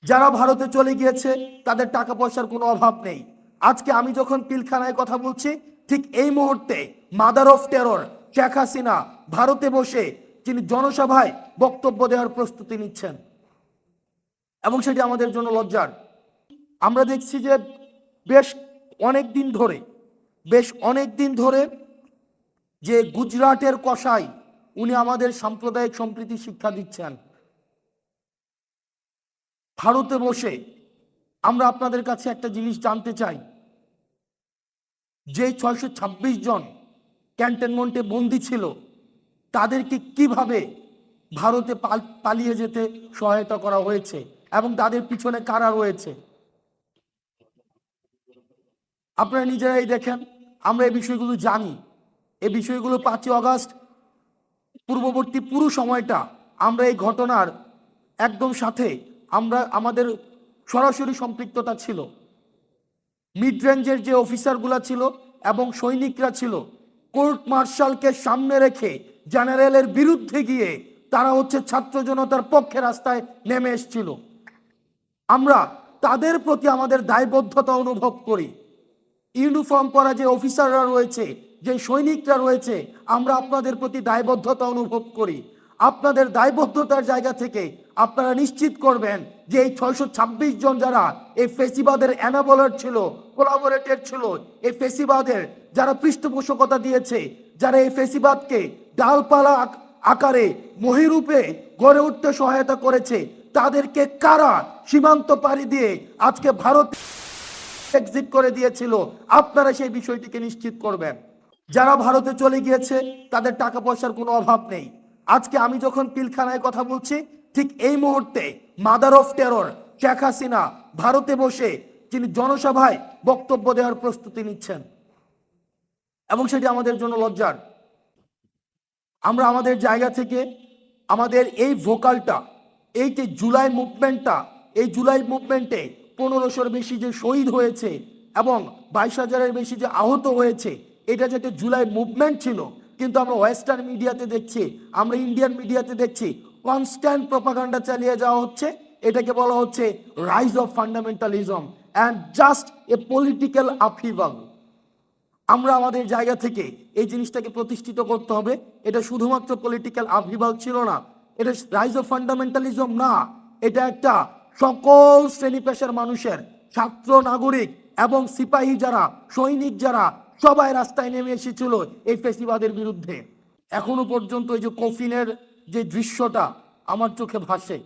যারা ভারতে চলে গিয়েছে তাদের টাকা পয়সার কোনো অভাব নেই। আজকে আমি যখন পিলখানায় কথা বলছি, ঠিক এই মুহূর্তে mother of terror Sheikh Hasina ভারতে বসে তিনি জনসভায় বক্তব্য দেওয়ার প্রস্তুতি নিচ্ছেন, এবং সেটি আমাদের জন্য লজ্জার। আমরা দেখছি যে বেশ অনেক দিন ধরে যে গুজরাটের কসাই উনি আমাদের সাম্প্রদায়িক সম্প্রীতি শিক্ষা দিচ্ছেন ভারতে বসে। আমরা আপনাদের কাছে একটা জিনিস জানতে চাই, যে 626 জন ক্যান্টনমেন্টে বন্দী ছিল তাদেরকে কিভাবে ভারতে পালিয়ে যেতে সহায়তা করা হয়েছে এবং তাদের পিছনে কারা রয়েছে আপনারা নিজেরাই দেখেন। আমরা এই বিষয়গুলো জানি। এই বিষয়গুলো 5ই আগস্ট পূর্ববর্তী পুরো সময়টা আমরা এই ঘটনার একদম সাথে আমাদের সরাসরি সম্পৃক্ততা ছিল। মিড রেঞ্জের যে অফিসারগুলা ছিল এবং সৈনিকরা ছিল, কোর্ট মার্শালকে সামনে রেখে জেনারেলের বিরুদ্ধে গিয়ে তারা ছাত্র জনতার পক্ষে রাস্তায় নেমে এসেছিল। আমরা তাদের প্রতি আমাদের দায়বদ্ধতা অনুভব করি। ইউনিফর্ম পরা যে অফিসাররা রয়েছে, যে সৈনিকরা রয়েছে, আমরা আপনাদের প্রতি দায়বদ্ধতা অনুভব করি। আপনাদের দায়বদ্ধতার জায়গা থেকে আপনারা নিশ্চিত করবেন যে এই 626 জন যারা এই ফেসিবাদের এনাবলার ছিল, কোলাবোরেটর ছিল, এই ফেসিবাদের যারা পৃষ্ঠপোষকতা দিয়েছে, যারা এই ফেসিবাদকে ডালপালা আকারে মহিরূপে গড়ে উঠতে সহায়তা করেছে, তাদেরকে কারা সীমান্ত পাড়ি দিয়ে আজকে ভারত এক্সিট করে দিয়েছিল, আপনারা সেই বিষয়টিকে নিশ্চিত করবেন। যারা ভারতে চলে গিয়েছে তাদের টাকা পয়সার কোনো অভাব নেই। আজকে আমি যখন পিলখানায় কথা বলছি, ঠিক এই মুহূর্তে mother of terror Sheikh Hasina ভারতে বসে তিনি জনসভায় বক্তব্য দেওয়ার প্রস্তুতি নিচ্ছেন, এবং সেটি আমাদের জন্য লজ্জার। আমরা আমাদের জায়গা থেকে আমাদের এই ভোকালটা, এই যে জুলাই মুভমেন্টটা, এই জুলাই মুভমেন্টে 1500-এর বেশি যে শহীদ হয়েছে এবং 22,000-এর বেশি যে আহত হয়েছে, এটা যেটা জুলাই মুভমেন্ট ছিল, কিন্তু আমরা ওয়েস্টার্ন মিডিয়াতে দেখছি, আমরা ইন্ডিয়ান মিডিয়াতে দেখছি কনস্ট্যান্ট প্রপাগান্ডা চালিয়ে যাওয়া হচ্ছে। এটাকে বলা হচ্ছে rise of fundamentalism and just a political upheaval. আমরা আমাদের জায়গা থেকে এই জিনিসটাকে প্রতিষ্ঠিত করতে হবে। এটা শুধুমাত্র পলিটিক্যাল আপহিভাল ছিল না, এটা রাইজ অফ ফান্ডামেন্টালিজম না, এটা একটা সকল শ্রেণী পেশার মানুষের, ছাত্র, নাগরিক এবং সিপাহী যারা, সৈনিক যারা, সবাই রাস্তায় নেমে এসেছিল এই ফেসিবাদের বিরুদ্ধে। এখনো পর্যন্ত এই যে কফিনের যে দৃশ্যটা আমার চোখে ভাসে,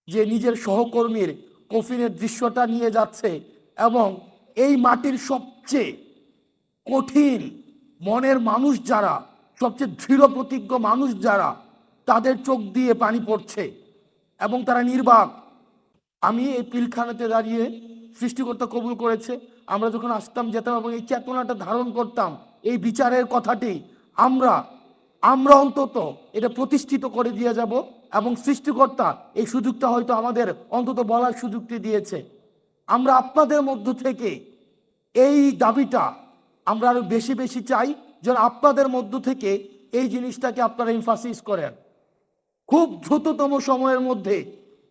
যে নিজের সহকর্মীর কফিনের দৃশ্যটা নিয়ে যাচ্ছে, এবং এই মাটির সবচেয়ে কঠিন মনের মানুষ যারা, সবচেয়ে দৃঢ় প্রতিজ্ঞ মানুষ যারা, তাদের চোখ দিয়ে পানি পড়ছে এবং তারা নির্বাক। আমি এই পিলখানাতে দাঁড়িয়ে সৃষ্টিকর্তা কবুল করেছে, আমরা যখন আসতাম যেতাম এবং এই চেতনাটা ধারণ করতাম, এই বিচারের কথাটি আমরা অন্তত এটা প্রতিষ্ঠিত করে দিয়ে যাব, এবং সৃষ্টিকর্তা এই সুযোগটা হয়তো আমাদের অন্তত বলার সুযোগটি দিয়েছে। আমরা আপনাদের মধ্য থেকে এই দাবিটা আমরা আরো বেশি বেশি চাই, যেন আপনাদের মধ্য থেকে এই জিনিসটাকে আপনারা এমফাসিস করেন। খুব দ্রুততম সময়ের মধ্যে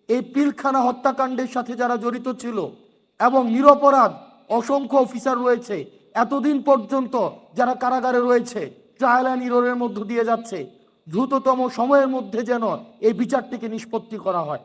এই পিলখানা হত্যাকাণ্ডের সাথে যারা জড়িত ছিল, এবং নিরপরাধ অসংখ্য অফিসার রয়েছে এতদিন পর্যন্ত যারা কারাগারে রয়েছে, ট্রায়াল অ্যান্ড এররের মধ্য দিয়ে যাচ্ছে, দ্রুততম সময়ের মধ্যে যেন এই বিচারটিকে নিষ্পত্তি করা হয়।